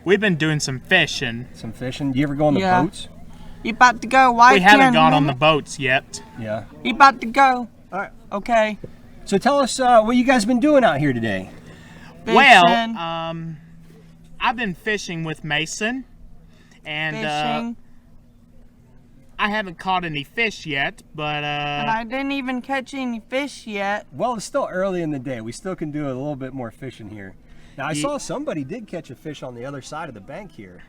We've been doing some fishing. Some fishing. Do you ever go on the boats? You about to go? Why we haven't gone on the boats yet. Yeah. You about to go? All right. Okay. So tell us what you guys been doing out here today. Fishing. Well, I've been fishing with Mason, and I haven't caught any fish yet, but and I didn't even catch any fish yet. Well, it's still early in the day. We still can do a little bit more fishing here. Now, I saw somebody did catch a fish on the other side of the bank here.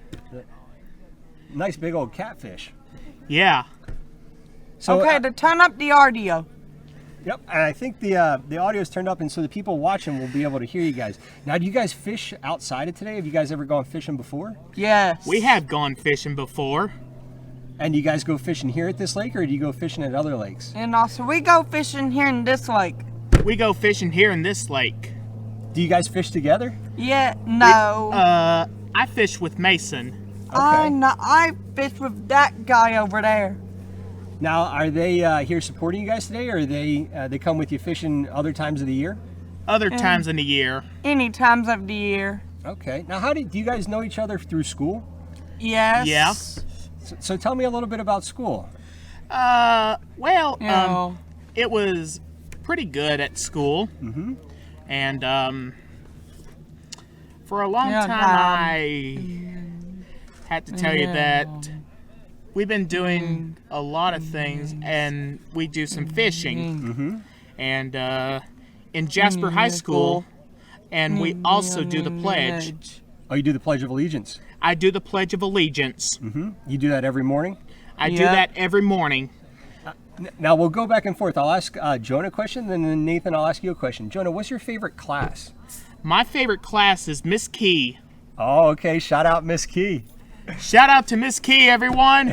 Nice big old catfish. Yeah. So, okay, to turn up the audio. Yep, and I think the audio's turned up, and so the people watching will be able to hear you guys. Now, do you guys fish outside of today? Have you guys ever gone fishing before? Yes. We have gone fishing before. And do you guys go fishing here at this lake, or do you go fishing at other lakes? And also, we go fishing here in this lake. We go fishing here in this lake. Do you guys fish together? Yeah, no. I fish with Mason. Okay. I fish with that guy over there. Now, are they here supporting you guys today, or are they come with you fishing other times of the year? Other times in the year. Any times of the year. Okay. Now, do you guys know each other through school? Yes. Yeah. So tell me a little bit about school. Well, it was pretty good at school. Mm-hmm. And for a long time, I had to tell you that we've been doing a lot of things, and we do some fishing. Mm-hmm. And in Jasper High School, and we also do the pledge. Oh, you do the Pledge of Allegiance? I do the Pledge of Allegiance. Mm-hmm. You do that every morning? I do that every morning. Now, we'll go back and forth. I'll ask Jonah a question, then Nathan, I'll ask you a question. Jonah, what's your favorite class? My favorite class is Miss Key. Oh, okay. Shout out Miss Key. Shout out to Miss Key, everyone.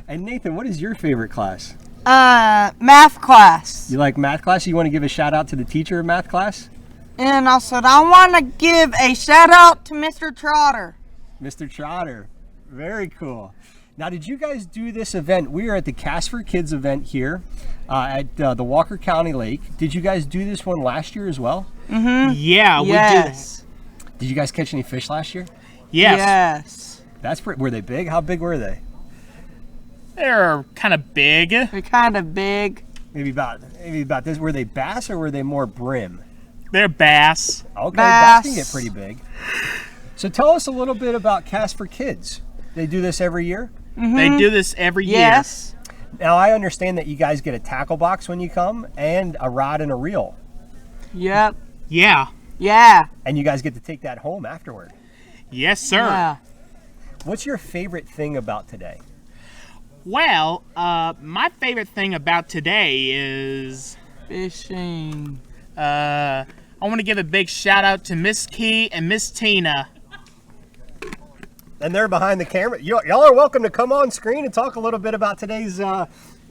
And Nathan, what is your favorite class? Math class. You like math class? You want to give a shout out to the teacher of math class? And also, I want to give a shout out to Mr. Trotter. Mr. Trotter. Very cool. Now, did you guys do this event? We are at the Casper Kids event here at the Walker County Lake. Did you guys do this one last year as well? Mm-hmm. Yeah, we did. Did you guys catch any fish last year? Yes. Yes. That's pretty. Were they big? How big were they? They're kind of big. They're kind of big. Maybe about this. Were they bass or were they more brim? They're bass. Okay, Bass. bass can get pretty big. So tell us a little bit about Casper Kids. They do this every year? Mm-hmm. They do this every year. Yes. Now, I understand that you guys get a tackle box when you come and a rod and a reel. Yep. Yeah. Yeah. And you guys get to take that home afterward. Yes, sir. Yeah. What's your favorite thing about today? Well, my favorite thing about today is Fishing. I want to give a big shout out to Miss Key and Miss Tina. And they're behind the camera. Y'all are welcome to come on screen and talk a little bit about today's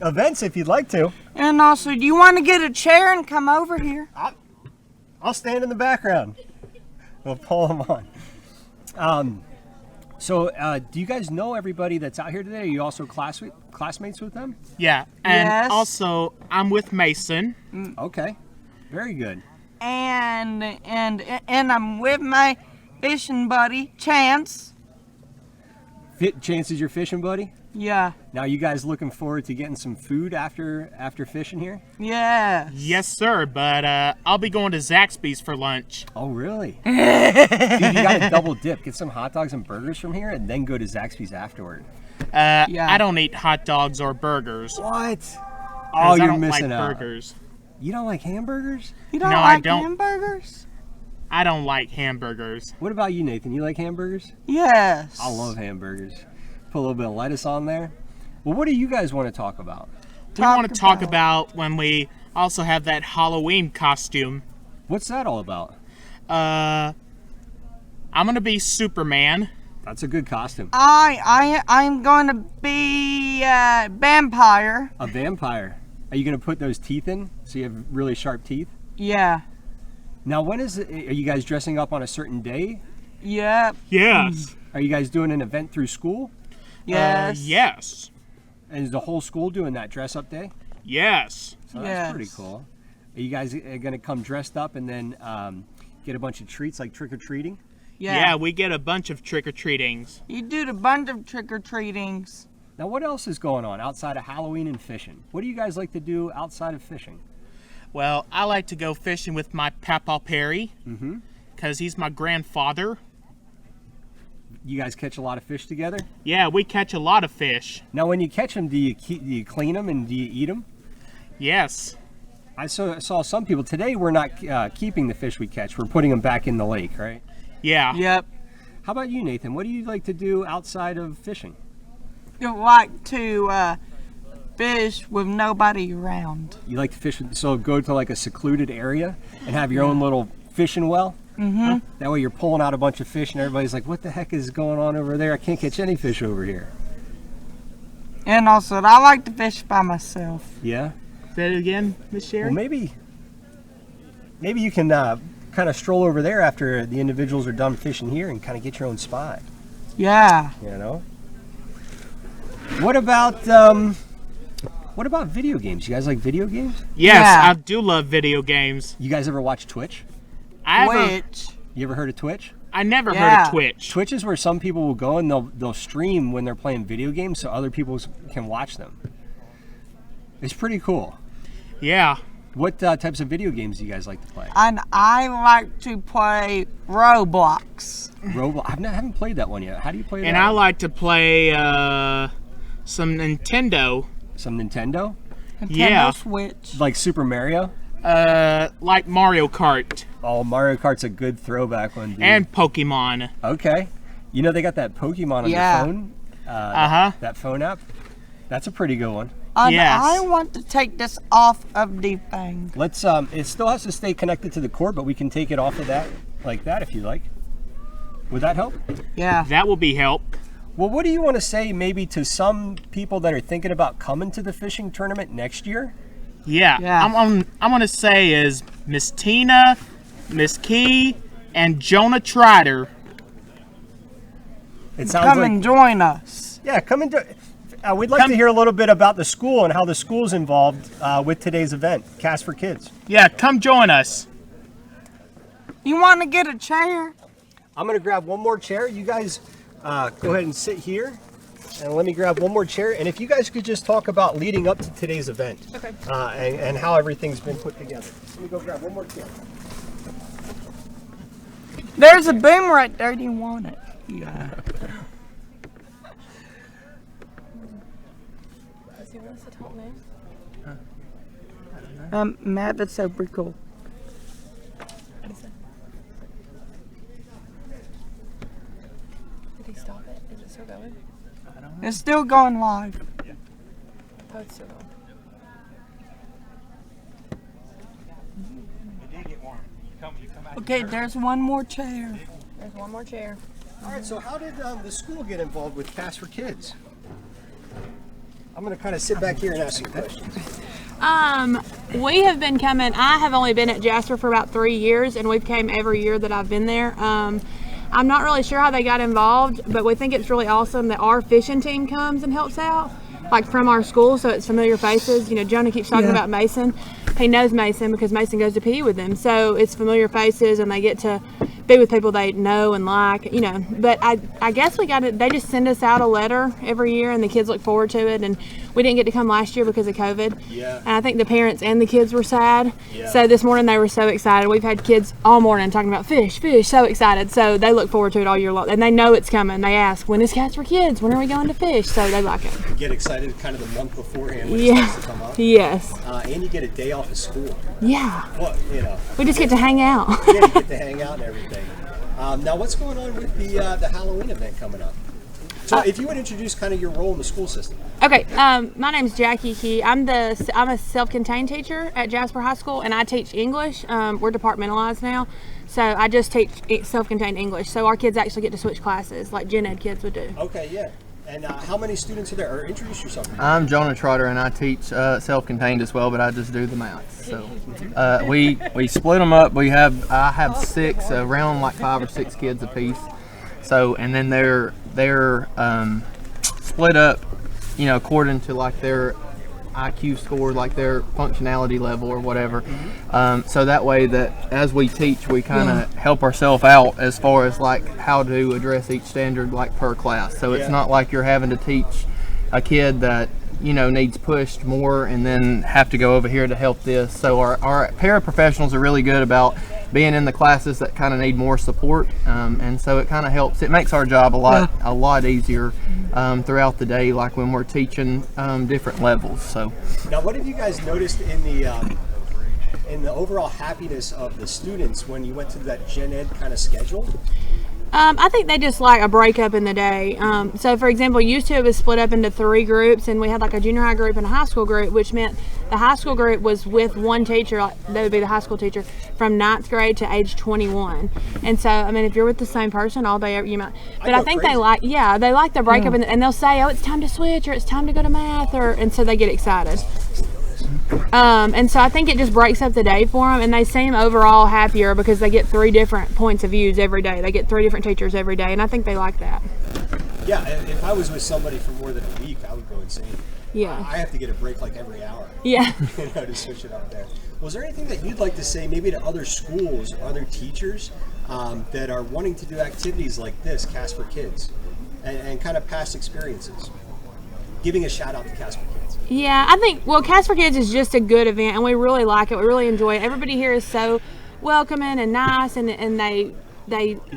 events if you'd like to. And also, do you want to get a chair and come over here? I'll stand in the background. We'll pull them on. So, do you guys know everybody that's out here today? Are you also classmates with them? Yeah, and Yes. also I'm with Mason. Okay, very good. And I'm with my fishing buddy, Chance. Chance is your fishing buddy? Yeah. Now, you guys looking forward to getting some food after fishing here? Yes. Yes, sir, but I'll be going to Zaxby's for lunch. Oh, really? Dude, you got to double dip. Get some hot dogs and burgers from here and then go to Zaxby's afterward. Yeah. I don't eat hot dogs or burgers. What? 'Cause Oh, I you're don't missing like out. burgers. You don't like hamburgers? You don't No, I like don't. hamburgers? I don't like hamburgers. What about you, Nathan? You like hamburgers? Yes. I love hamburgers. Put a little bit of lettuce on there. Well, what do you guys want to talk about? We want to talk about when we also have that Halloween costume. What's that all about? I'm gonna be Superman. That's a good costume. I'm going to be a vampire. A vampire. Are you going to put those teeth in so you have really sharp teeth? Yeah. Now, when is it? Are you guys dressing up on a certain day? Yep. Yes. Are you guys doing an event through school? Yes. Yes. And is the whole school doing that dress up day? Yes. So that's pretty cool. Are you guys going to come dressed up and then get a bunch of treats like trick or treating? Yeah, we get a bunch of trick-or-treatings. You do a bunch of trick-or-treatings. Now, what else is going on outside of Halloween and fishing? What do you guys like to do outside of fishing? Well, I like to go fishing with my Papa Perry, because he's my grandfather. You guys catch a lot of fish together? Yeah, we catch a lot of fish. Now, when you catch them, do you clean them and do you eat them? Yes. I saw some people today. We're not keeping the fish we catch. We're putting them back in the lake, right? Yeah. Yep. How about you, Nathan? What do you like to do outside of fishing? You like to fish with nobody around. You like to fish, so go to like a secluded area and have your own little fishing well? That way you're pulling out a bunch of fish and everybody's like, what the heck is going on over there? I can't catch any fish over here. And also, I like to fish by myself. Yeah? Say it again, Miss Sherry? Well, maybe you can kind of stroll over there after the individuals are done fishing here and kind of get your own spot. Yeah. You know? What about video games? You guys like video games? Yes, Yeah. I do love video games. You guys ever watch Twitch? Which? You ever heard of Twitch? I never heard Yeah. of Twitch. Twitch is where some people will go and they'll stream when they're playing video games so other people can watch them. It's pretty cool. Yeah. What types of video games do you guys like to play? And I like to play Roblox. Roblox. I haven't played that one yet. How do you play that? And I like to play some Nintendo. Some Nintendo? Nintendo Yeah. Switch. Like Super Mario? Like Mario Kart Oh, Mario Kart's a good throwback one, dude. and Pokemon. Okay. You know they got that Pokemon on Yeah. your phone? That phone app? That's a pretty good one. And Yes. I want to take this off of the thing. Let's it still has to stay connected to the cord, but we can take it off of that like that if you like. Would that help? Yeah. That will be help. Well, what do you want to say maybe to some people that are thinking about coming to the fishing tournament next year? Yeah. Yeah. I'm gonna say is Miss Tina, Miss Key, and Jonah Trotter. It sounds Come like and join us. yeah, come and we'd like to hear a little bit about the school and how the school's involved with today's event, Cast for Kids. Yeah, come join us. You want to get a chair? I'm gonna grab one more chair. You guys go ahead and sit here. And let me grab one more chair. And if you guys could just talk about leading up to today's event. Okay. And how everything's been put together. Let me go grab one more chair. There's a boom right there. Do you want it? Yeah. Does he want us to talk now? Matt, that's so pretty cool. What is it? Did he stop it? Is it still going? It's still going live. Oh, it's still going. Okay, there's one more chair. There's one more chair. All right, so how did the school get involved with Cast for Kids? I'm going to kind of sit back here and ask you questions. We have been coming. I have only been at Jasper for about 3 years, and we've came every year that I've been there. I'm not really sure how they got involved, but we think it's really awesome that our fishing team comes and helps out, like from our school, so it's familiar faces. You know, Jonah keeps talking about Mason. He knows Mason because Mason goes to PE with him, so it's familiar faces, and they get to be with people they know and like, you know. But I guess we got it. They just send us out a letter every year, and the kids look forward to it. And we didn't get to come last year because of COVID. Yeah. And I think the parents and the kids were sad. Yeah. So this morning they were so excited. We've had kids all morning talking about fish, so excited. So they look forward to it all year long, and they know it's coming. They ask, when is Cats for Kids? When are we going to fish? So they like it. Get excited kind of the month beforehand when it Yeah. starts to come up. Yes. And you get a day off of school. Yeah. Well, you know, We just get to hang out. yeah, you get to hang out and everything. Now, what's going on with the Halloween event coming up? So, if you would introduce kind of your role in the school system. Okay, my name's Jackie Key. I'm a self-contained teacher at Jasper High School, and I teach English. We're departmentalized now, so I just teach self-contained English. So our kids actually get to switch classes like gen ed kids would do. Okay, yeah. And how many students are there? Or introduce yourself. I'm Jonah Trotter, and I teach self-contained as well, but I just do the math. So we split them up. I have 6, around like 5 or 6 kids apiece. So and then they're split up, you know, according to like their IQ score, like their functionality level or whatever. So that way that as we teach, we kind of help ourselves out as far as like how to address each standard like per class. So it's not like you're having to teach a kid that needs pushed more and then have to go over here to help this. So our paraprofessionals are really good about being in the classes that kind of need more support, and so it kind of helps. It makes our job a lot easier throughout the day, like when we're teaching different levels. So now, what have you guys noticed in the overall happiness of the students when you went to that gen ed kind of schedule? I think they just like a breakup in the day. So, for example, used to it was split up into 3 groups, and we had like a junior high group and a high school group, which meant the high school group was with one teacher, like that would be the high school teacher, from 9th grade to age 21. And so, I mean, if you're with the same person all day, you might. But I think they like the breakup, and they'll say, "Oh, it's time to switch," or "It's time to go to math," and so they get excited. And so I think it just breaks up the day for them, and they seem overall happier because they get 3 different points of views every day. They get 3 different teachers every day, and I think they like that. Yeah, if I was with somebody for more than a week, I would go insane. Yeah. I have to get a break like every hour. Yeah. To switch it up there. Was there anything that you'd like to say maybe to other schools or other teachers that are wanting to do activities like this, Cast for Kids, and kind of past experiences? Giving a shout out to Cast for Kids. Yeah, I think, Cast for Kids is just a good event, and we really like it. We really enjoy it. Everybody here is so welcoming and nice, and they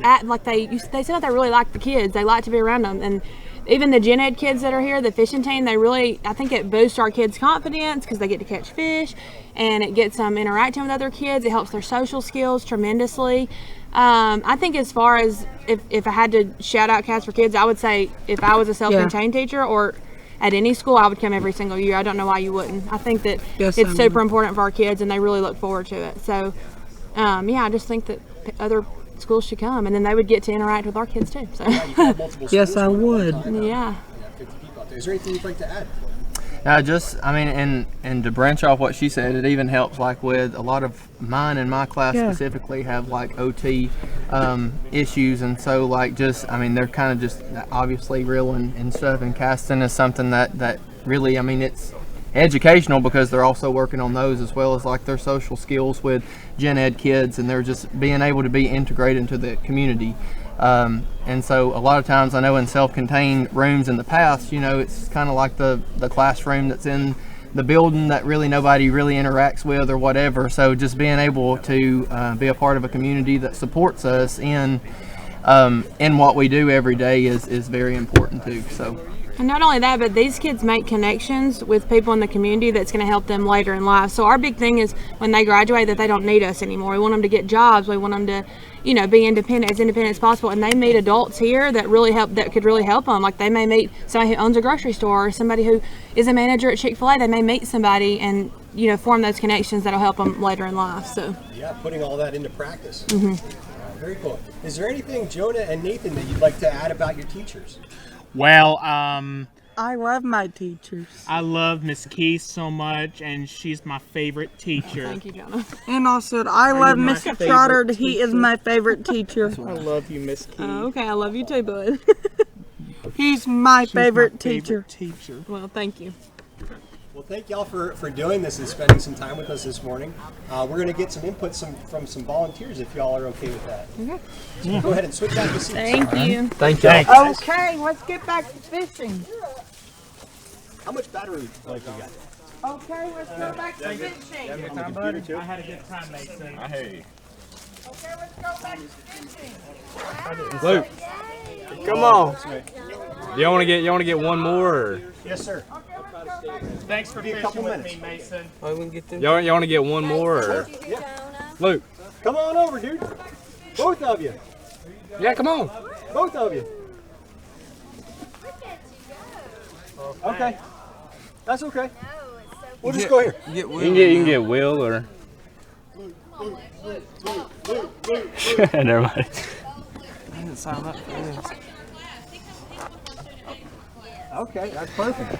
act like they seem like they really like the kids. They like to be around them, and even the gen ed kids that are here, the fishing team, I think it boosts our kids' confidence because they get to catch fish, and it gets them interacting with other kids. It helps their social skills tremendously. I think as far as if I had to shout out Cast for Kids, I would say if I was a self-contained teacher or at any school, I would come every single year. I don't know why you wouldn't. I think that it's super important for our kids, and they really look forward to it. So, I just think that other schools should come, and then they would get to interact with our kids too. So. Yeah, you have multiple Yes, I would. Yeah. 50 people out there. Is there anything you'd like to add? And to branch off what she said, it even helps like with a lot of mine in my class specifically have like OT issues, and so like they're kind of just obviously reeling and stuff, and casting is something that really, it's educational because they're also working on those as well as like their social skills with gen ed kids, and they're just being able to be integrated into the community. And so a lot of times I know in self-contained rooms in the past, it's kind of like the classroom that's in the building that really nobody really interacts with or whatever. So just being able to be a part of a community that supports us in what we do every day is very important too. So. And not only that, but these kids make connections with people in the community that's going to help them later in life. So our big thing is when they graduate that they don't need us anymore. We want them to get jobs. We want them to, be independent as possible. And they meet adults here that could really help them. Like they may meet somebody who owns a grocery store or somebody who is a manager at Chick-fil-A. They may meet somebody and, form those connections that'll help them later in life. So. Yeah, putting all that into practice. Mm-hmm. Very cool. Is there anything, Jonah and Nathan, that you'd like to add about your teachers? Well, I love my teachers. I love Miss Keith so much, and she's my favorite teacher. Thank you, Jonah. And also, I love Mr. Trotter. He is my favorite teacher. I love you, Miss Keith. Okay, I love you too, bud. He's my She's favorite my teacher. Well, thank you. Well, thank y'all for doing this and spending some time with us this morning. We're going to get some input from some volunteers if y'all are okay with that. Okay. So go ahead and switch back to seats. Thank you. Thank you. Okay, let's get back to fishing. How much battery life you got? Okay, let's go back to fishing. On the computer too? I had a good time, Mason. Okay, let's go back to fishing. Luke, come on. You want to get one more? Or? Yes, sir. Thanks for Be a fishing couple with minutes. me, Mason. Y'all want to get one more? Or? Luke, Come on over, dude. Both of you. yeah, come on. Both of you. Okay. That's okay. We'll just go here. You can get Will or. Never mind. I didn't sign up for this. Okay, that's perfect.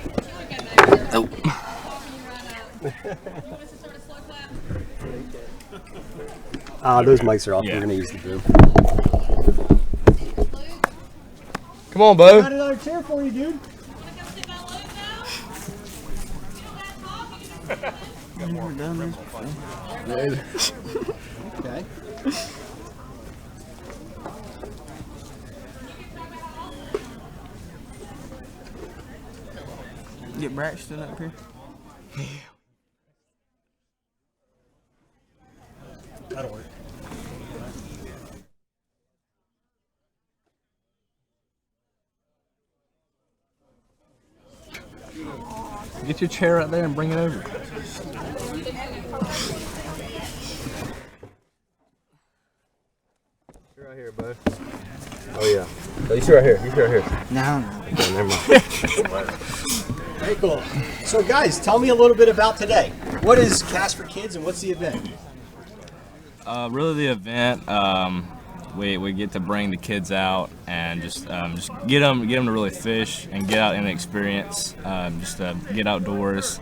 Nope. Those mics are off. We're going to use the boom. Come on, Bo. Got another chair for you, dude. Never done this before. Okay. Get Braxton up here. That'll work. Get your chair out there and bring it over. You're right here, bud. Oh yeah. Oh, you sit right here. You sit right here. No. Oh, never mind. Very cool. So, guys, tell me a little bit about today. What is Cast for Kids and what's the event? Really, the event, we get to bring the kids out and just get them to really fish and get out and experience, just get outdoors.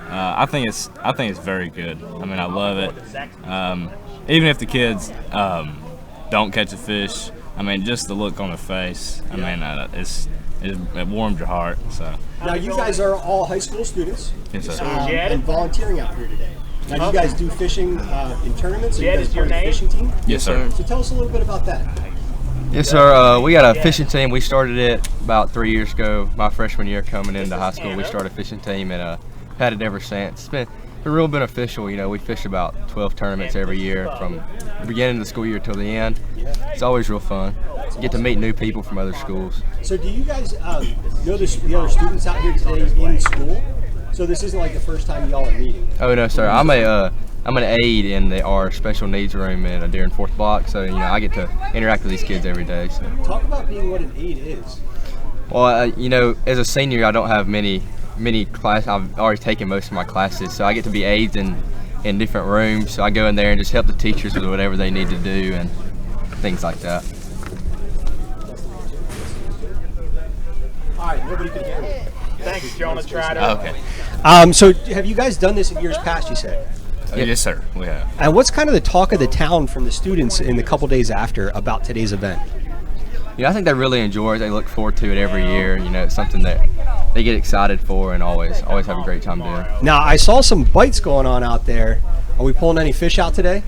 I think it's very good. I mean, I love it. Even if the kids don't catch a fish, I mean, just the look on their face. I mean, it warms your heart. So. Now, you guys are all high school students. Yes, sir. And volunteering out here today. Now, do you guys do fishing in tournaments? Are you guys part of the fishing team? Yes, sir. So tell us a little bit about that. Yes, sir. We got a fishing team. We started it about 3 years ago. My freshman year coming into high school, we started a fishing team and had it ever since. It's been real beneficial. You know, we fish about 12 tournaments every year from the beginning of the school year till the end. It's always real fun. You get to meet new people from other schools. So do you guys know the other students out here today in school? So this isn't like the first time y'all are meeting? Oh no, sir. I'm an aide in our special needs room during 4th block. So you know, I get to interact with these kids every day. So. Talk about being what an aide is. Well, you know, as a senior, I don't have many classes. I've already taken most of my classes, so I get to be aides in different rooms. So I go in there and just help the teachers with whatever they need to do and things like that. All right, nobody can hear me. Thanks, Jonah. Try to. Okay. So have you guys done this in years past, you said? Yes, sir. We have. And what's kind of the talk of the town from the students in the couple days after about today's event? Yeah, I think they really enjoy it. They look forward to it every year. You know, it's something that they get excited for and always have a great time doing. Now, I saw some bites going on out there. Are we pulling any fish out today?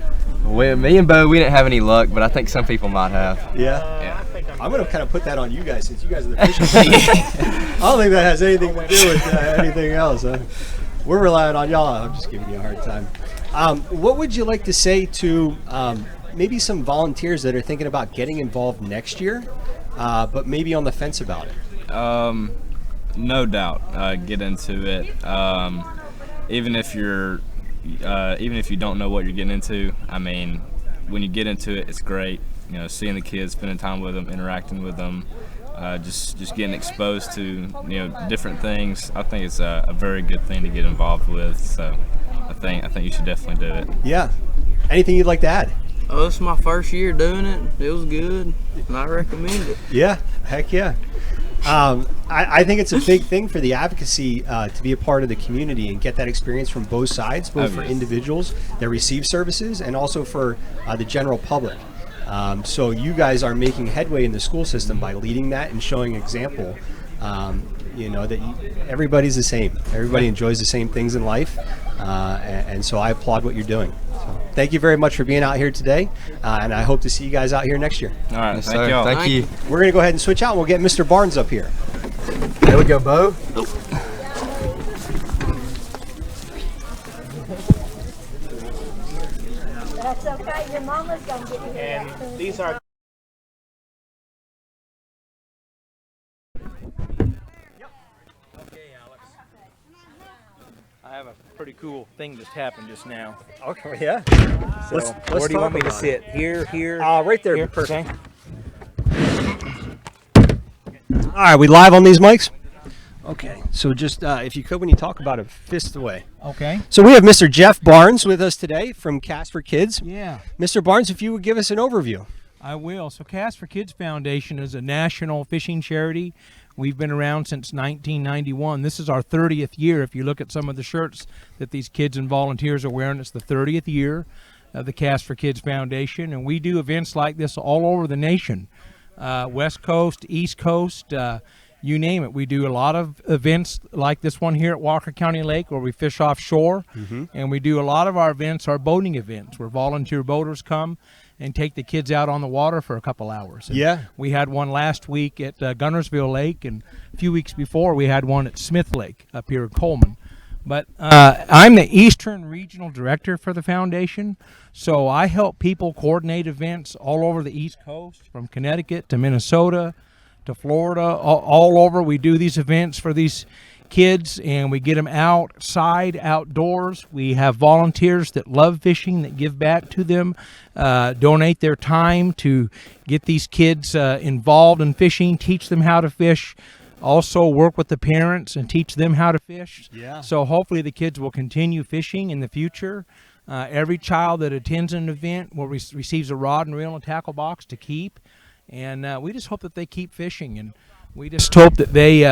Well, me and Bo, we didn't have any luck, but I think some people might have. Yeah. I'm going to kind of put that on you guys since you guys are the fishing team. I don't think that has anything to do with anything else. We're relying on y'all. I'm just giving you a hard time. What would you like to say to maybe some volunteers that are thinking about getting involved next year, but maybe on the fence about it? No doubt, get into it. Even if you don't know what you're getting into, I mean, when you get into it, it's great. You know, seeing the kids, spending time with them, interacting with them, just getting exposed to different things. I think it's a very good thing to get involved with. So I think you should definitely do it. Yeah. Anything you'd like to add? Oh, this is my first year doing it. It was good, and I recommend it. Yeah, heck yeah. I think it's a big thing for the advocacy to be a part of the community and get that experience from both sides, both for individuals that receive services and also for the general public. So you guys are making headway in the school system by leading that and showing example. That everybody's the same. Everybody enjoys the same things in life, and so I applaud what you're doing. So thank you very much for being out here today, and I hope to see you guys out here next year. All right, Yes, thank sir. y'all. Thank you. We're going to go ahead and switch out, and we'll get Mr. Barnes up here. There we go, Bo. That's okay. Your mama's gonna get you here. And these are. I have a pretty cool thing just happened just now. Okay, yeah. So, Let's where do you talk want me to about sit? Here, here? Right there. Here? Perfect. Okay. All right, we live on these mics? Okay, so just if you could, when you talk about it, fist away. Okay. So we have Mr. Jeff Barnes with us today from Cast for Kids. Yeah, Mr. Barnes, if you would give us an overview. I will. So Cast for Kids Foundation is a national fishing charity. We've been around since 1991. This is our 30th year. If you look at some of the shirts that these kids and volunteers are wearing, it's the 30th year of the Cast for Kids Foundation. And we do events like this all over the nation, West Coast, East Coast. you name it. We do a lot of events like this one here at Walker County Lake where we fish offshore. And we do a lot of our events, our boating events, where volunteer boaters come and take the kids out on the water for a couple hours. And we had one last week at Gunnersville Lake, and a few weeks before we had one at Smith Lake up here in Coleman. But I'm the Eastern Regional Director for the foundation, so I help people coordinate events all over the East Coast, from Connecticut to Minnesota to Florida, all over. We do these events for these kids, and we get them outside, outdoors. We have volunteers that love fishing, that give back to them, donate their time to get these kids involved in fishing, teach them how to fish, also work with the parents and teach them how to fish. So hopefully the kids will continue fishing in the future. Every child that attends an event receives a rod and reel and tackle box to keep, and we just hope that they keep fishing, and we just hope that they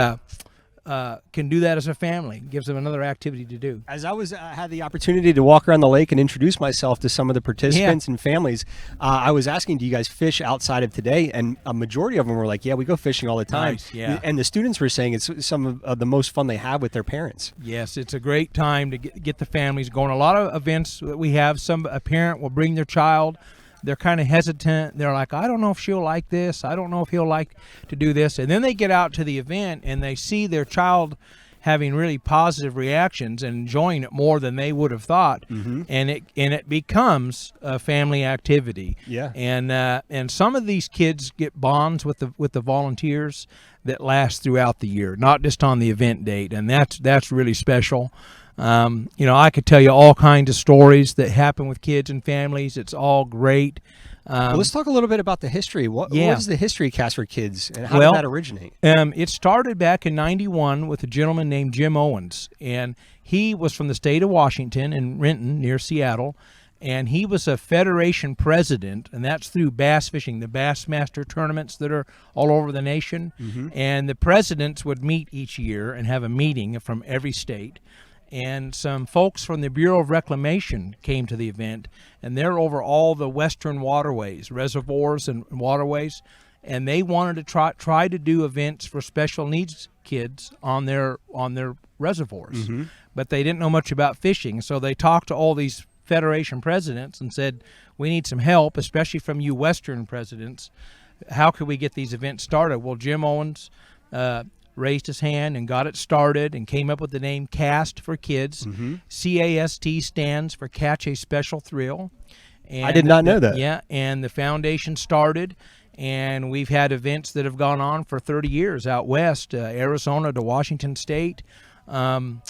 can do that as a family. It gives them another activity to do. As I had the opportunity to walk around the lake and introduce myself to some of the participants and families, I was asking, do you guys fish outside of today? And a majority of them were like, yeah, we go fishing all the time. Nice, And the students were saying it's some of the most fun they have with their parents. Yes, it's a great time to get the families going. A lot of events that we have, a parent will bring their child. They're kind of hesitant. They're like, I don't know if she'll like this. I don't know if he'll like to do this. And then they get out to the event and they see their child having really positive reactions and enjoying it more than they would have thought. And it becomes a family activity. And some of these kids get bonds with the volunteers that last throughout the year, not just on the event date. And that's really special. I could tell you all kinds of stories that happen with kids and families. It's all great. Well, let's talk a little bit about the history. What is the history of Cast for Kids, and how did that originate? It started back in '91 with a gentleman named Jim Owens, and he was from the state of Washington in Renton near Seattle, and he was a federation president, and that's through bass fishing, the Bassmaster tournaments that are all over the nation. And the presidents would meet each year and have a meeting from every state. And some folks from the Bureau of Reclamation came to the event, and they're over all the western waterways, reservoirs and waterways, and they wanted to try to do events for special needs kids on their reservoirs. But they didn't know much about fishing, so they talked to all these federation presidents and said, we need some help, especially from you western presidents. How could we get these events started? Well, Jim Owens raised his hand and got it started and came up with the name Cast for Kids. C-A-S-T stands for Catch a Special Thrill. And I did not know that. Yeah, and the foundation started, and we've had events that have gone on for 30 years out west, Arizona to Washington State. And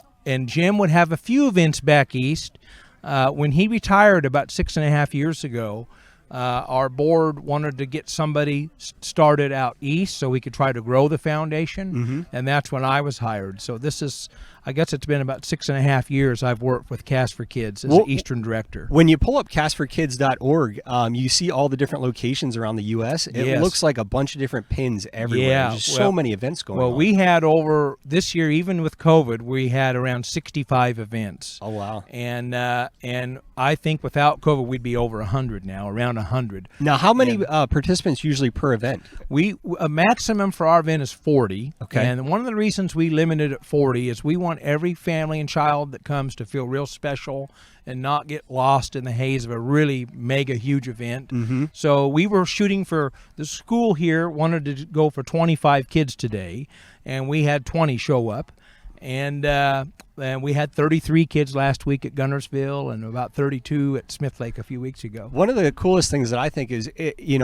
Jim would have a few events back east. When he retired about 6.5 years ago, our board wanted to get somebody started out east so we could try to grow the foundation, and that's when I was hired. So this is, I guess it's been about 6.5 years I've worked with Cast for Kids as the Eastern Director. When you pull up castforkids.org, you see all the different locations around the U.S. It looks like a bunch of different pins everywhere. There's so many events going on. Well, we had over, this year, even with COVID, we had around 65 events. Oh, wow. And I think without COVID, we'd be over 100 now, around 100. Now, how many participants usually per event? A maximum for our event is 40. Okay. And one of the reasons we limited at 40 is we want every family and child that comes to feel real special and not get lost in the haze of a really mega huge event. So we were shooting for, the school here wanted to go for 25 kids today, and we had 20 show up. And we had 33 kids last week at Gunnersville and about 32 at Smith Lake a few weeks ago. One of the coolest things that I think is,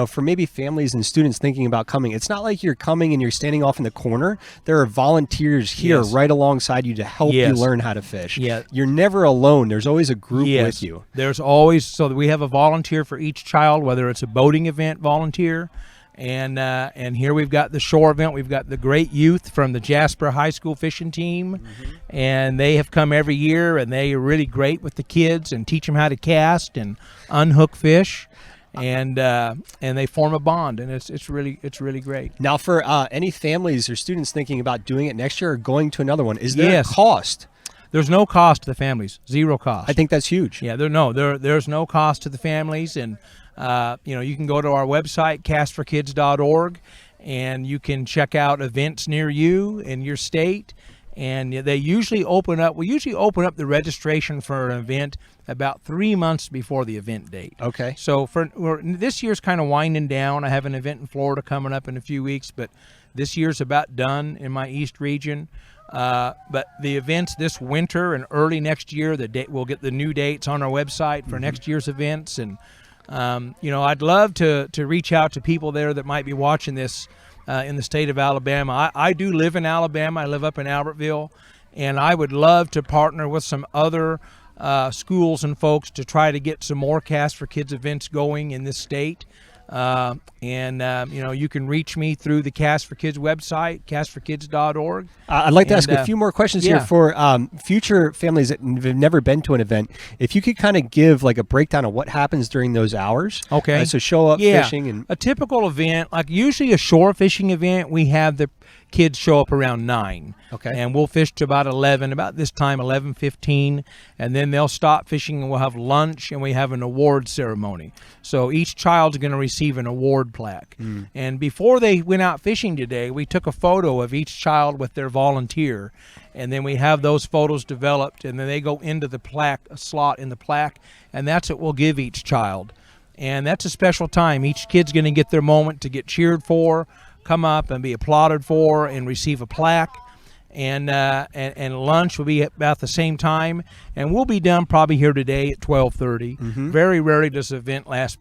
for maybe families and students thinking about coming, it's not like you're coming and you're standing off in the corner. There are volunteers here right alongside you to help you learn how to fish. You're never alone. There's always a group with you. There's always, so we have a volunteer for each child, whether it's a boating event volunteer, and here we've got the shore event. We've got the great youth from the Jasper High School fishing team, and they have come every year, and they are really great with the kids and teach them how to cast and unhook fish, and they form a bond, and it's really great. Now, for any families or students thinking about doing it next year or going to another one, is there a cost? There's no cost to the families, zero cost. I think that's huge. Yeah, there's no cost to the families, and you can go to our website, castforkids.org, and you can check out events near you in your state. And they usually open up. We usually open up the registration for an event about 3 months before the event date. Okay. So this year's kind of winding down. I have an event in Florida coming up in a few weeks, but this year's about done in my East region. But the events this winter and early next year, we'll get the new dates on our website for next year's events. And I'd love to reach out to people there that might be watching this. In the state of Alabama. I do live in Alabama. I live up in Albertville, and I would love to partner with some other schools and folks to try to get some more Cast for Kids events going in this state. You can reach me through the Cast for Kids website, castforkids.org. I'd like to ask a few more questions here for future families that have never been to an event. If you could kind of give like a breakdown of what happens during those hours. Okay. So show up fishing. And a typical event, like usually a shore fishing event, we have the kids show up around 9. Okay. And we'll fish to about 11, about this time, 11:15, and then they'll stop fishing and we'll have lunch and we have an award ceremony. So each child's going to receive an award plaque. And before they went out fishing today, we took a photo of each child with their volunteer, and then we have those photos developed, and then they go into the plaque, a slot in the plaque, and that's what we'll give each child. And that's a special time. Each kid's going to get their moment to get cheered for, come up and be applauded for, and receive a plaque. And lunch will be at about the same time, and we'll be done probably here today at 12:30. Very rarely does the event last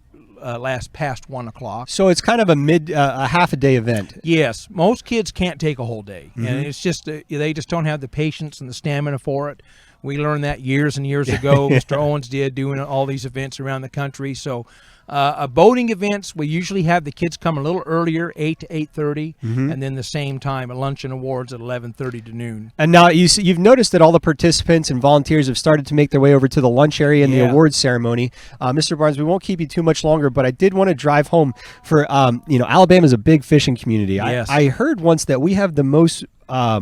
past 1 o'clock. So it's kind of a half a day event. Yes, most kids can't take a whole day, and it's just they just don't have the patience and the stamina for it. We learned that years and years ago. Mr. Owens did, doing all these events around the country. So boating events, we usually have the kids come a little earlier, 8 to 8:30, and then the same time at lunch and awards at 11:30 to noon. And now you've noticed that all the participants and volunteers have started to make their way over to the lunch area and the awards ceremony. Mr. Barnes, we won't keep you too much longer, but I did want to drive home for, Alabama's a big fishing community. Yes. I heard once that we have the most, I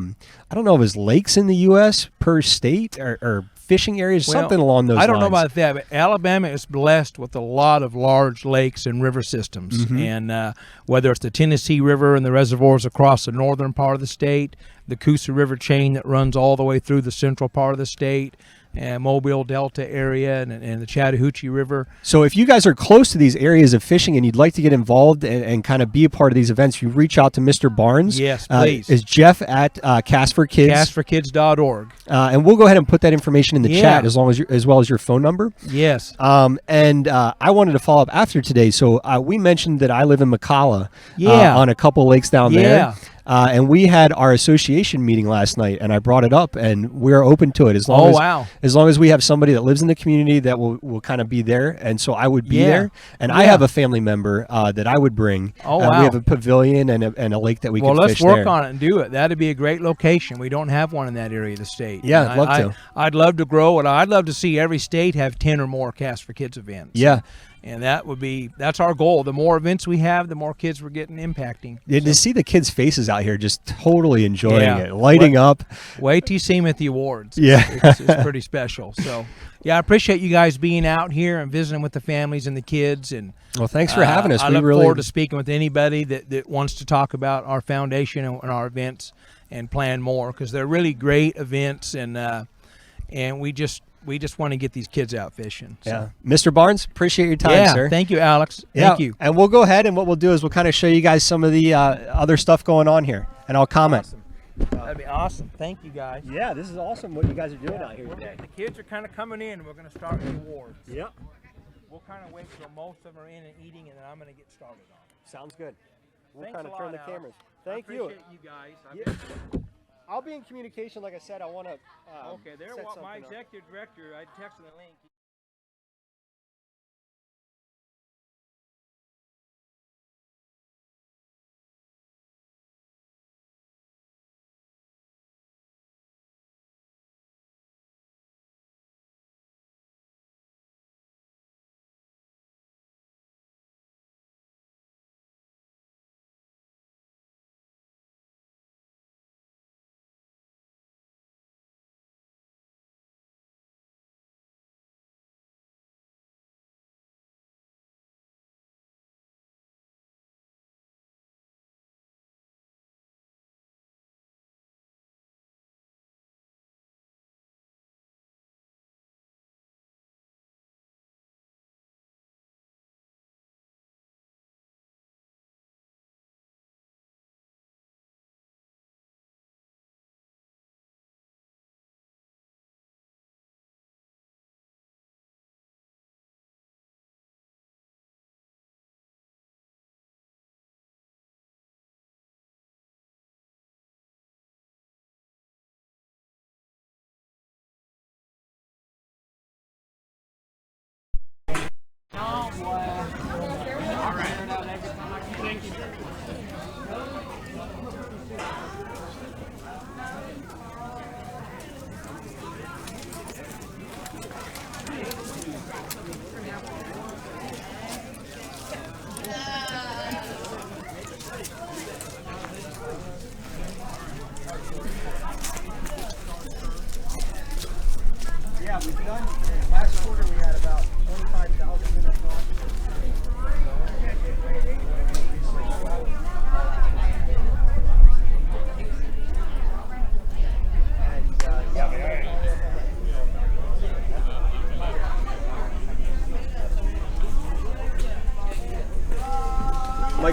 don't know if it's lakes in the U.S. per state or fishing areas, something along those lines. I don't know about that, but Alabama is blessed with a lot of large lakes and river systems. And whether it's the Tennessee River and the reservoirs across the northern part of the state, the Coosa River chain that runs all the way through the central part of the state, and Mobile Delta area and the Chattahoochee River. So if you guys are close to these areas of fishing and you'd like to get involved and kind of be a part of these events, you reach out to Mr. Barnes. Yes, please. Is Jeff at Cast for Kids? Castforkids.org. And we'll go ahead and put that information in the chat as well as your phone number. Yes. I wanted to follow up after today. So we mentioned that I live in McCalla on a couple lakes down there. And we had our association meeting last night, and I brought it up, and we're open to it as long as we have somebody that lives in the community that will kind of be there. And so I would be there, and I have a family member that I would bring. We have a pavilion and a lake that we can fish there. Well, let's work on it and do it. That'd be a great location. We don't have one in that area of the state. Yeah, I'd love to. I'd love to grow it. I'd love to see every state have 10 or more Cast for Kids events. Yeah. And that's our goal. The more events we have, the more kids we're getting impacting. To see the kids' faces out here just totally enjoying it, lighting up. Wait till you see them at the awards. Yeah. It's pretty special. So, I appreciate you guys being out here and visiting with the families and the kids. And well, thanks for having us. I look forward to speaking with anybody that wants to talk about our foundation and our events and plan more, because they're really great events, and we just want to get these kids out fishing. So. Yeah. Mr. Barnes, appreciate your time, sir. Thank you, Alex. Thank you. And we'll go ahead, and what we'll do is we'll kind of show you guys some of the other stuff going on here, and I'll comment. Awesome. That'd be awesome. Thank you, guys. Yeah, this is awesome what you guys are doing out here today. The kids are kind of coming in, and we're going to start the awards. Yep. We'll kind of wait till most of them are in and eating, and then I'm going to get started on it. Sounds good. We'll Thanks kind of a turn lot, the cameras. Alex. Thank you. I appreciate you guys. I'll be in communication. Like I said, I want to. Okay, there. My executive director. I texted the link.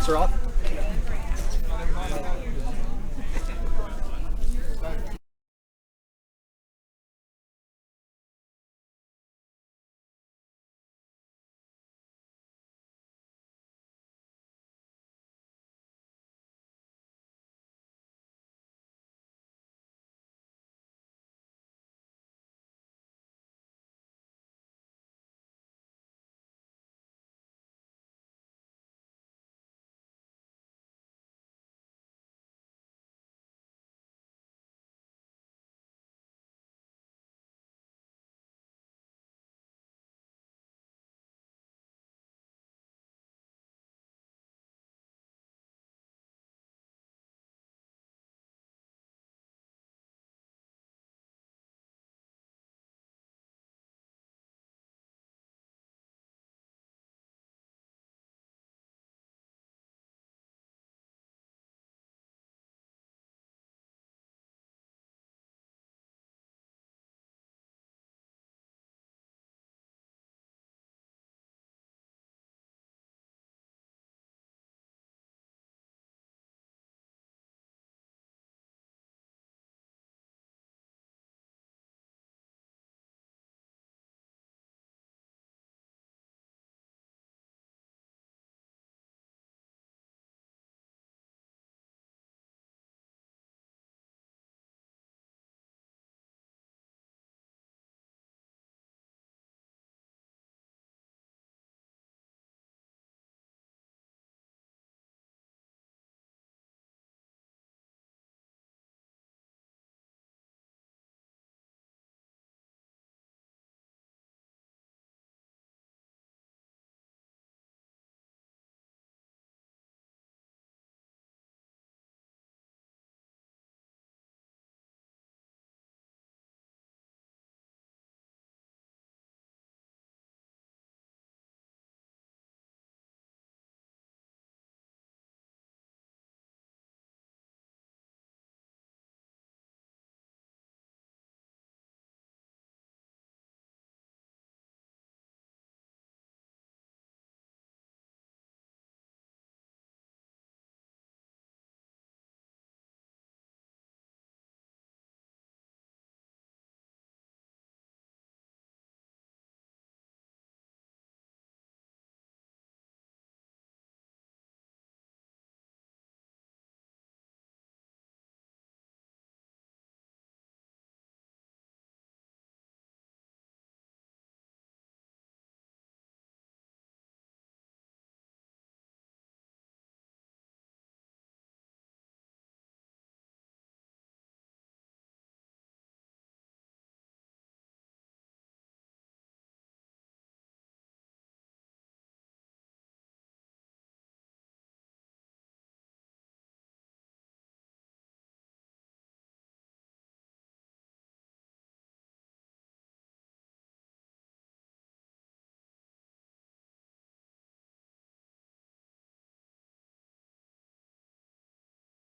Thanks for all.